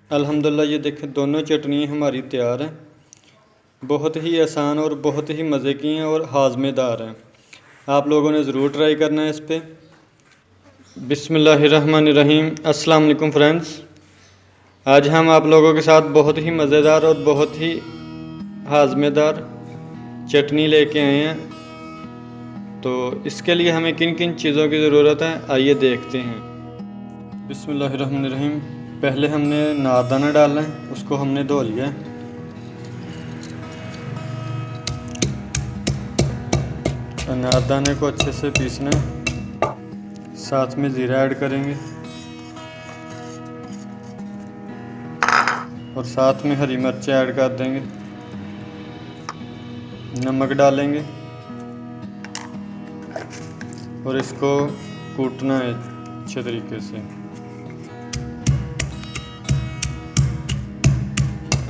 अल्हम्दुलिल्लाह ये देखें दोनों चटनी हमारी तैयार हैं। बहुत ही आसान और बहुत ही मज़े की हैं और हाज़मेदार हैं। आप लोगों ने ज़रूर ट्राई करना है इस पर। बिस्मिल्लाहिर्रहमानिर्रहीम। अस्सलाम वालेकुम फ्रेंड्स। आज हम आप लोगों के साथ बहुत ही मज़ेदार और बहुत ही हाज़मेदार चटनी लेके आए हैं। तो इसके लिए हमें किन किन चीज़ों की ज़रूरत है आइए देखते हैं। बिस्मिल्लाहिर्रहमानिर्रहीम। पहले हमने नारदाना डालना है, उसको हमने धो लिया है। नारदाने को अच्छे से पीसना है। साथ में ज़ीरा ऐड करेंगे और साथ में हरी मिर्चें ऐड कर देंगे। नमक डालेंगे और इसको कूटना है अच्छे तरीके से।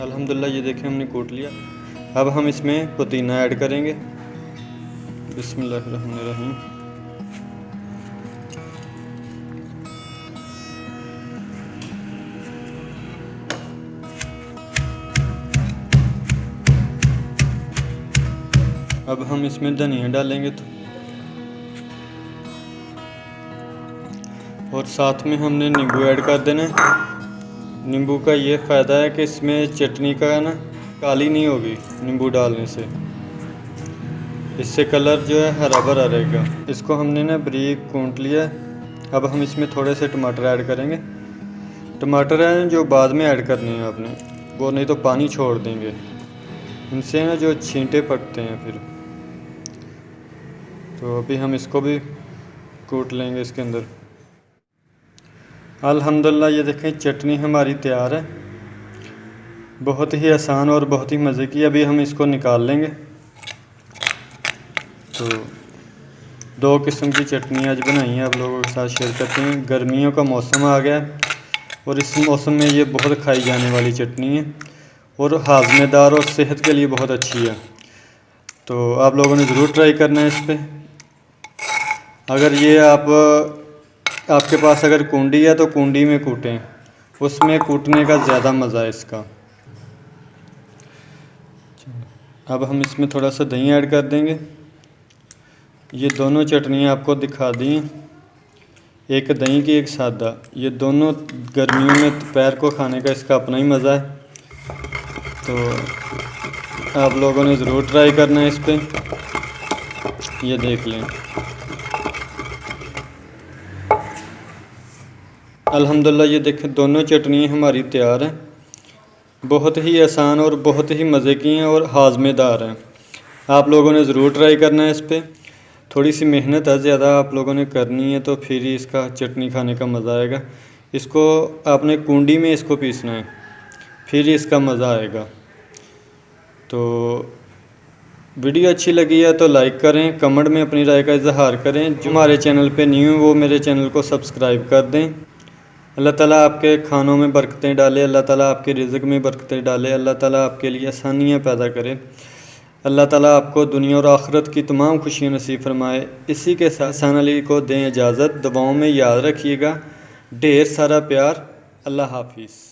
अल्हम्दुलिल्लाह ये देखें हमने कूट लिया। अब हम इसमें पुदीना ऐड करेंगे। बिस्मिल्लाहिर्रहमानिर्रहीम। अब हम इसमें धनिया डालेंगे और साथ में हमने नींबू ऐड कर देना है। नींबू का ये फ़ायदा है कि इसमें चटनी का ना काली नहीं होगी नींबू डालने से। इससे कलर जो है हरा भरा रहेगा। इसको हमने ना बारीक कूट लिया है। अब हम इसमें थोड़े से टमाटर ऐड करेंगे। टमाटर हैं जो बाद में ऐड करने हैं आपने, वो नहीं तो पानी छोड़ देंगे। इनसे ना जो छींटे पकते हैं फिर। तो अभी हम इसको भी कूट लेंगे इसके अंदर। अल्हम्दुलिल्लाह ये देखें चटनी हमारी तैयार है। बहुत ही आसान और बहुत ही मज़े की। अभी हम इसको निकाल लेंगे। तो दो किस्म की चटनी आज बनाई है, आप लोगों के साथ शेयर करते हैं। गर्मियों का मौसम आ गया है और इस मौसम में ये बहुत खाई जाने वाली चटनी है और हाज़मेदार और सेहत के लिए बहुत अच्छी है। तो आप लोगों ने ज़रूर ट्राई करना है इस पर। अगर ये आपके पास अगर कुंडी है तो कुंडी में कूटें, उसमें कूटने का ज़्यादा मज़ा है इसका। अब हम इसमें थोड़ा सा दही ऐड कर देंगे। ये दोनों चटनियाँ आपको दिखा दी, एक दही की एक सादा। ये दोनों गर्मियों में दोपहर को खाने का इसका अपना ही मज़ा है। तो आप लोगों ने ज़रूर ट्राई करना है इस पर। ये देख लें। अल्हम्दुलिल्लाह ये देखें दोनों चटनी हमारी तैयार हैं। बहुत ही आसान और बहुत ही मज़े की हैं और हाज़मेदार हैं। आप लोगों ने ज़रूर ट्राई करना है इस पर। थोड़ी सी मेहनत है, ज़्यादा आप लोगों ने करनी है तो फिर ही इसका चटनी खाने का मज़ा आएगा। इसको आपने कुंडी में इसको पीसना है, फिर ही इसका मज़ा आएगा। तो वीडियो अच्छी लगी है तो लाइक करें, कमेंट में अपनी राय का इजहार करें। जो हमारे चैनल पे न्यू है वो मेरे चैनल को सब्सक्राइब कर दें। अल्लाह ताला आपके खानों में बरकतें डाले, अल्लाह ताला आपके रिज़्क़ में बरकतें डाले, अल्लाह ताला आपके लिए आसानियाँ पैदा करे। अल्लाह ताला आपको दुनिया और आखिरत की तमाम खुशियाँ नसीब फरमाए। इसी के साथ हसन अली को दें इजाज़त। दुआओं में याद रखिएगा। ढेर सारा प्यार। अल्लाह हाफिज़।